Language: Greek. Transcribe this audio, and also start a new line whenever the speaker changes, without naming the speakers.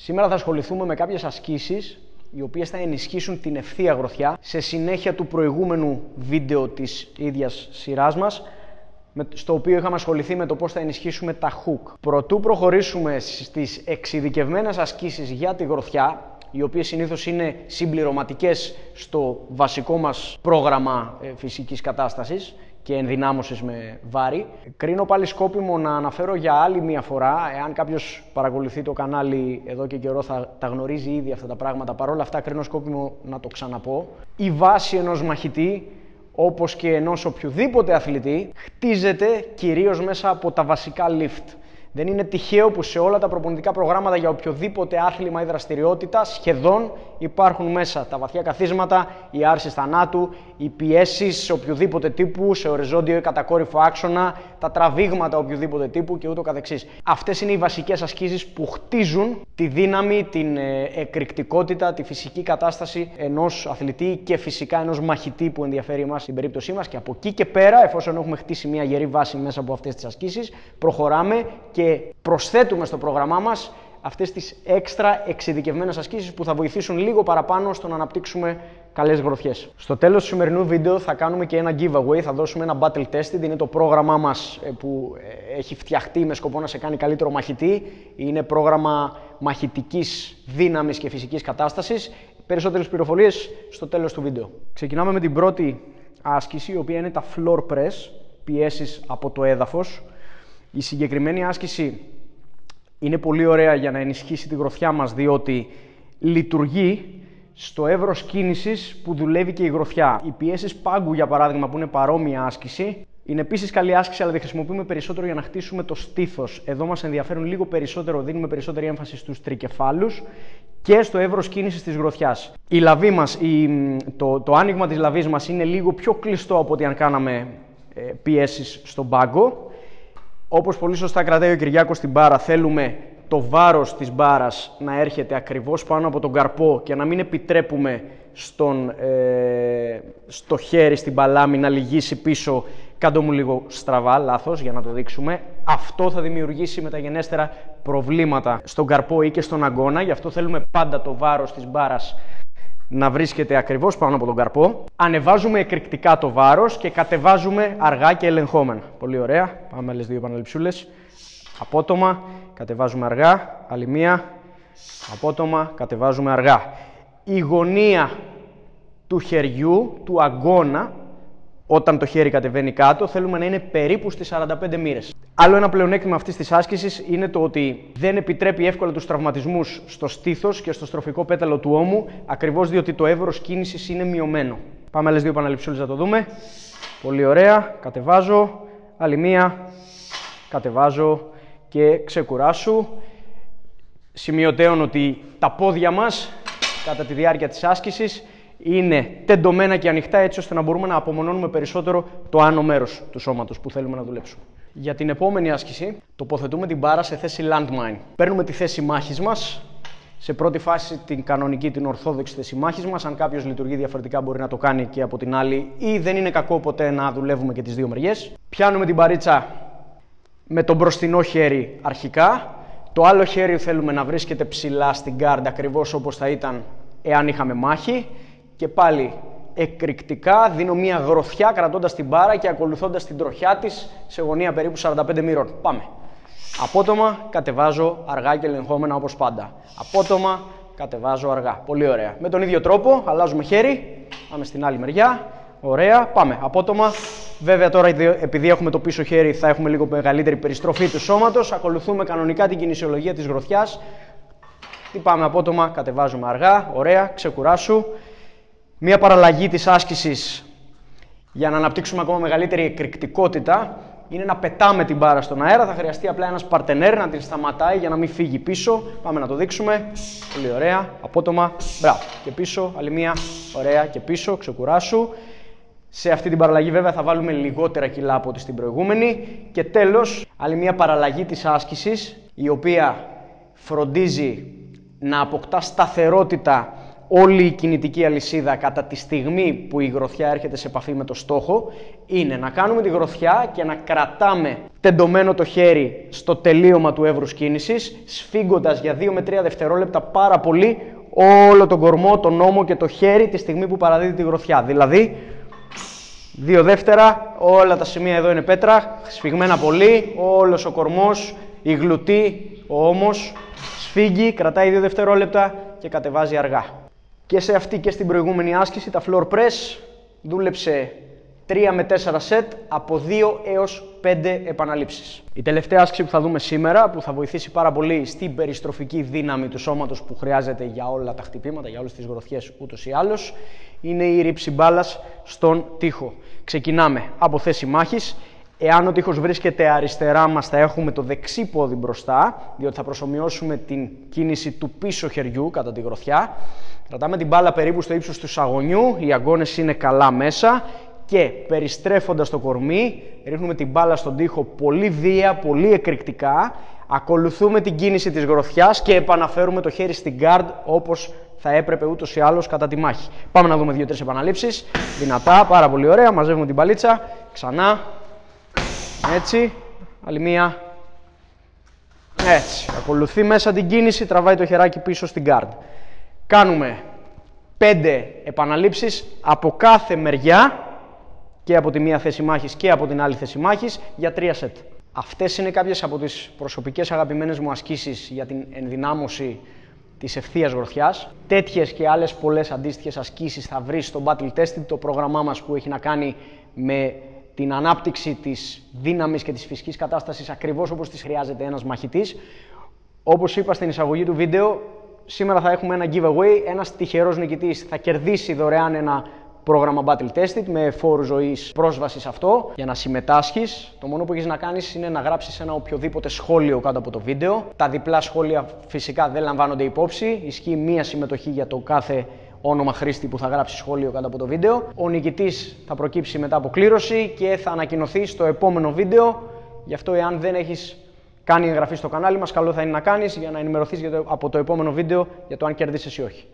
Σήμερα θα ασχοληθούμε με κάποιες ασκήσεις οι οποίες θα ενισχύσουν την ευθεία γροθιά σε συνέχεια του προηγούμενου βίντεο της ίδιας σειράς μας, στο οποίο είχαμε ασχοληθεί με το πώς θα ενισχύσουμε τα hook. Προτού προχωρήσουμε στις εξειδικευμένες ασκήσεις για τη γροθιά, οι οποίες συνήθως είναι συμπληρωματικές στο βασικό μας πρόγραμμα φυσικής κατάστασης και ενδυνάμωσης με βάρη, κρίνω πάλι σκόπιμο να αναφέρω για άλλη μία φορά, εάν κάποιος παρακολουθεί το κανάλι εδώ και καιρό θα τα γνωρίζει ήδη αυτά τα πράγματα, παρόλα αυτά κρίνω σκόπιμο να το ξαναπώ, η βάση ενός μαχητή, όπως και ενός οποιοδήποτε αθλητή, χτίζεται κυρίως μέσα από τα βασικά lift. Δεν είναι τυχαίο που σε όλα τα προπονητικά προγράμματα για οποιοδήποτε άθλημα ή δραστηριότητα σχεδόν υπάρχουν μέσα τα βαθιά καθίσματα, οι άρσεις θανάτου, οι πιέσεις σε οποιοδήποτε τύπου, σε οριζόντιο ή κατακόρυφο άξονα, τα τραβήγματα οποιοδήποτε τύπου και ούτω καθεξής. Αυτές είναι οι βασικές ασκήσεις που χτίζουν τη δύναμη, την εκρηκτικότητα, τη φυσική κατάσταση ενός αθλητή και φυσικά ενός μαχητή που ενδιαφέρει εμάς στην περίπτωσή μας. Και από εκεί και πέρα, εφόσον έχουμε χτίσει μια γερή βάση μέσα από αυτές τις ασκήσεις, προχωράμε και προσθέτουμε στο πρόγραμμά μας αυτές τις έξτρα εξειδικευμένες ασκήσεις που θα βοηθήσουν λίγο παραπάνω στο να αναπτύξουμε καλές γροθιές. Στο τέλος του σημερινού βίντεο θα κάνουμε και ένα giveaway, θα δώσουμε ένα battle tested, είναι το πρόγραμμά μας που έχει φτιαχτεί με σκοπό να σε κάνει καλύτερο μαχητή. Είναι πρόγραμμα μαχητικής δύναμης και φυσικής κατάστασης. Περισσότερες πληροφορίες στο τέλος του βίντεο. Ξεκινάμε με την πρώτη άσκηση, η οποία είναι τα floor press, πιέσεις από το έδαφος. Η συγκεκριμένη άσκηση είναι πολύ ωραία για να ενισχύσει τη γροθιά μας, διότι λειτουργεί στο εύρος κίνησης που δουλεύει και η γροθιά. Οι πιέσεις πάγκου, για παράδειγμα, που είναι παρόμοια άσκηση, είναι επίσης καλή άσκηση, αλλά τη χρησιμοποιούμε περισσότερο για να χτίσουμε το στήθος. Εδώ μας ενδιαφέρουν λίγο περισσότερο, δίνουμε περισσότερη έμφαση στους τρικεφάλους και στο εύρος κίνησης της γροθιάς. Η λαβή μας, το άνοιγμα της λαβής μας είναι λίγο πιο κλειστό από ό,τι αν κάναμε πιέσεις στον πάγκο. Όπως πολύ σωστά κρατάει ο Κυριάκος στην μπάρα, θέλουμε το βάρος της μπάρας να έρχεται ακριβώς πάνω από τον καρπό και να μην επιτρέπουμε στο χέρι, στην παλάμη, να λυγίσει πίσω. Κάντο μου λίγο στραβά, λάθος, για να το δείξουμε. Αυτό θα δημιουργήσει μεταγενέστερα προβλήματα στον καρπό ή και στον αγκώνα, γι' αυτό θέλουμε πάντα το βάρος της μπάρας να βρίσκεται ακριβώς πάνω από τον καρπό. Ανεβάζουμε εκρηκτικά το βάρος και κατεβάζουμε αργά και ελεγχόμενα. Πολύ ωραία. Πάμε άλλες δύο επαναληψούλες. Απότομα, κατεβάζουμε αργά. Άλλη μία. Απότομα, κατεβάζουμε αργά. Η γωνία του χεριού, του αγκώνα, όταν το χέρι κατεβαίνει κάτω, θέλουμε να είναι περίπου στις 45 μοίρες. Άλλο ένα πλεονέκτημα αυτής της άσκησης είναι το ότι δεν επιτρέπει εύκολα τους τραυματισμούς στο στήθος και στο στροφικό πέταλο του ώμου, ακριβώς διότι το εύρος κίνησης είναι μειωμένο. Πάμε άλλες δύο επαναληψούλες να το δούμε. Πολύ ωραία. Κατεβάζω. Άλλη μία. Κατεβάζω και ξεκουράσου. Σημειωτέων ότι τα πόδια μας κατά τη διάρκεια της άσκησης είναι τεντωμένα και ανοιχτά, έτσι ώστε να μπορούμε να απομονώνουμε περισσότερο το άνω μέρος του σώματος που θέλουμε να δουλέψουμε. Για την επόμενη άσκηση, τοποθετούμε την μπάρα σε θέση landmine. Παίρνουμε τη θέση μάχης μας. Σε πρώτη φάση την κανονική, την ορθόδοξη θέση μάχης μας. Αν κάποιος λειτουργεί διαφορετικά, μπορεί να το κάνει και από την άλλη, ή δεν είναι κακό ποτέ να δουλεύουμε και τις δύο μεριές. Πιάνουμε την μπαρίτσα με το μπροστινό χέρι αρχικά. Το άλλο χέρι θέλουμε να βρίσκεται ψηλά στην guard, ακριβώς όπως θα ήταν εάν είχαμε μάχη. Και πάλι εκρηκτικά δίνω μία γροθιά κρατώντας την μπάρα και ακολουθώντας την τροχιά της σε γωνία περίπου 45 μοίρων. Πάμε. Απότομα κατεβάζω αργά και ελεγχόμενα όπως πάντα. Απότομα κατεβάζω αργά. Πολύ ωραία. Με τον ίδιο τρόπο αλλάζουμε χέρι. Πάμε στην άλλη μεριά. Ωραία. Πάμε. Απότομα. Βέβαια τώρα επειδή έχουμε το πίσω χέρι θα έχουμε λίγο μεγαλύτερη περιστροφή του σώματος. Ακολουθούμε κανονικά την κινησιολογία της γροθιάς. Τι πάμε απότομα. Κατεβάζουμε αργά. Ωραία. Ξεκουράσου. Μία παραλλαγή της άσκησης για να αναπτύξουμε ακόμα μεγαλύτερη εκρηκτικότητα είναι να πετάμε την μπάρα στον αέρα. Θα χρειαστεί απλά ένας παρτενέρ να την σταματάει για να μην φύγει πίσω. Πάμε να το δείξουμε. Πολύ ωραία. Απότομα. Μπράβο. Και πίσω. Άλλη μία. Ωραία. Και πίσω. Ξεκουράσου. Σε αυτή την παραλλαγή βέβαια θα βάλουμε λιγότερα κιλά από ό,τι στην προηγούμενη. Και τέλος, άλλη μία παραλλαγή της άσκησης, η οποία φροντίζει να αποκτά σταθερότητα όλη η κινητική αλυσίδα κατά τη στιγμή που η γροθιά έρχεται σε επαφή με το στόχο είναι να κάνουμε τη γροθιά και να κρατάμε τεντωμένο το χέρι στο τελείωμα του εύρους κίνησης, σφίγγοντας για 2 με 3 δευτερόλεπτα πάρα πολύ όλο τον κορμό, τον ώμο και το χέρι τη στιγμή που παραδίδει τη γροθιά. Δηλαδή, 2 δεύτερα, όλα τα σημεία εδώ είναι πέτρα, σφιγμένα πολύ, όλος ο κορμός, η γλουτή, ο ώμος, σφίγγει, κρατάει 2 δευτερόλεπτα και κατεβάζει αργά. Και σε αυτή και στην προηγούμενη άσκηση, τα floor press δούλεψε 3 με 4 σετ από 2 έως 5 επαναλήψεις. Η τελευταία άσκηση που θα δούμε σήμερα, που θα βοηθήσει πάρα πολύ στην περιστροφική δύναμη του σώματος που χρειάζεται για όλα τα χτυπήματα, για όλες τις γροθιές ούτως ή άλλως, είναι η ρήψη μπάλας στον τοίχο. Ξεκινάμε από θέση μάχης. Εάν ο τοίχος βρίσκεται αριστερά μας, θα έχουμε το δεξί πόδι μπροστά, διότι θα προσομοιώσουμε την κίνηση του πίσω χεριού κατά τη γροθιά. Κρατάμε την μπάλα περίπου στο ύψος του σαγονιού, οι αγκώνες είναι καλά μέσα και περιστρέφοντας το κορμί, ρίχνουμε την μπάλα στον τοίχο πολύ βία, πολύ εκρηκτικά, ακολουθούμε την κίνηση της γροθιάς και επαναφέρουμε το χέρι στην guard όπως θα έπρεπε ούτως ή άλλως κατά τη μάχη. Πάμε να δούμε 2-3 επαναλήψεις. Δυνατά, πάρα πολύ ωραία. Μαζεύουμε την μπαλίτσα. Ξανά. Έτσι. Άλλη μία. Έτσι. Ακολουθεί μέσα την κίνηση, τραβάει το χεράκι πίσω στην guard. Κάνουμε 5 επαναλήψεις από κάθε μεριά, και από τη μία θέση μάχης και από την άλλη θέση μάχης, για 3 σετ. Αυτές είναι κάποιες από τις προσωπικές αγαπημένες μου ασκήσεις για την ενδυνάμωση της ευθείας γροθιάς. Τέτοιες και άλλες πολλές αντίστοιχες ασκήσεις θα βρεις στο Battle Tested, το πρόγραμμά μας που έχει να κάνει με την ανάπτυξη της δύναμης και της φυσικής κατάστασης ακριβώς όπως τις χρειάζεται ένας μαχητής. Όπως είπα στην εισαγωγή του βίντεο, σήμερα θα έχουμε ένα giveaway. Ένας τυχερός νικητής θα κερδίσει δωρεάν ένα πρόγραμμα Battle Tested με φόρου ζωής πρόσβαση σε αυτό. Για να συμμετάσχεις, το μόνο που έχεις να κάνεις είναι να γράψεις ένα οποιοδήποτε σχόλιο κάτω από το βίντεο. Τα διπλά σχόλια φυσικά δεν λαμβάνονται υπόψη. Ισχύει μία συμμετοχή για το κάθε όνομα χρήστη που θα γράψει σχόλιο κάτω από το βίντεο. Ο νικητής θα προκύψει μετά από κλήρωση και θα ανακοινωθεί στο επόμενο βίντεο. Γι' αυτό, εάν δεν έχεις κάνει εγγραφή στο κανάλι μας, καλό θα είναι να κάνεις για να ενημερωθείς από το επόμενο βίντεο για το αν κερδίσεις ή όχι.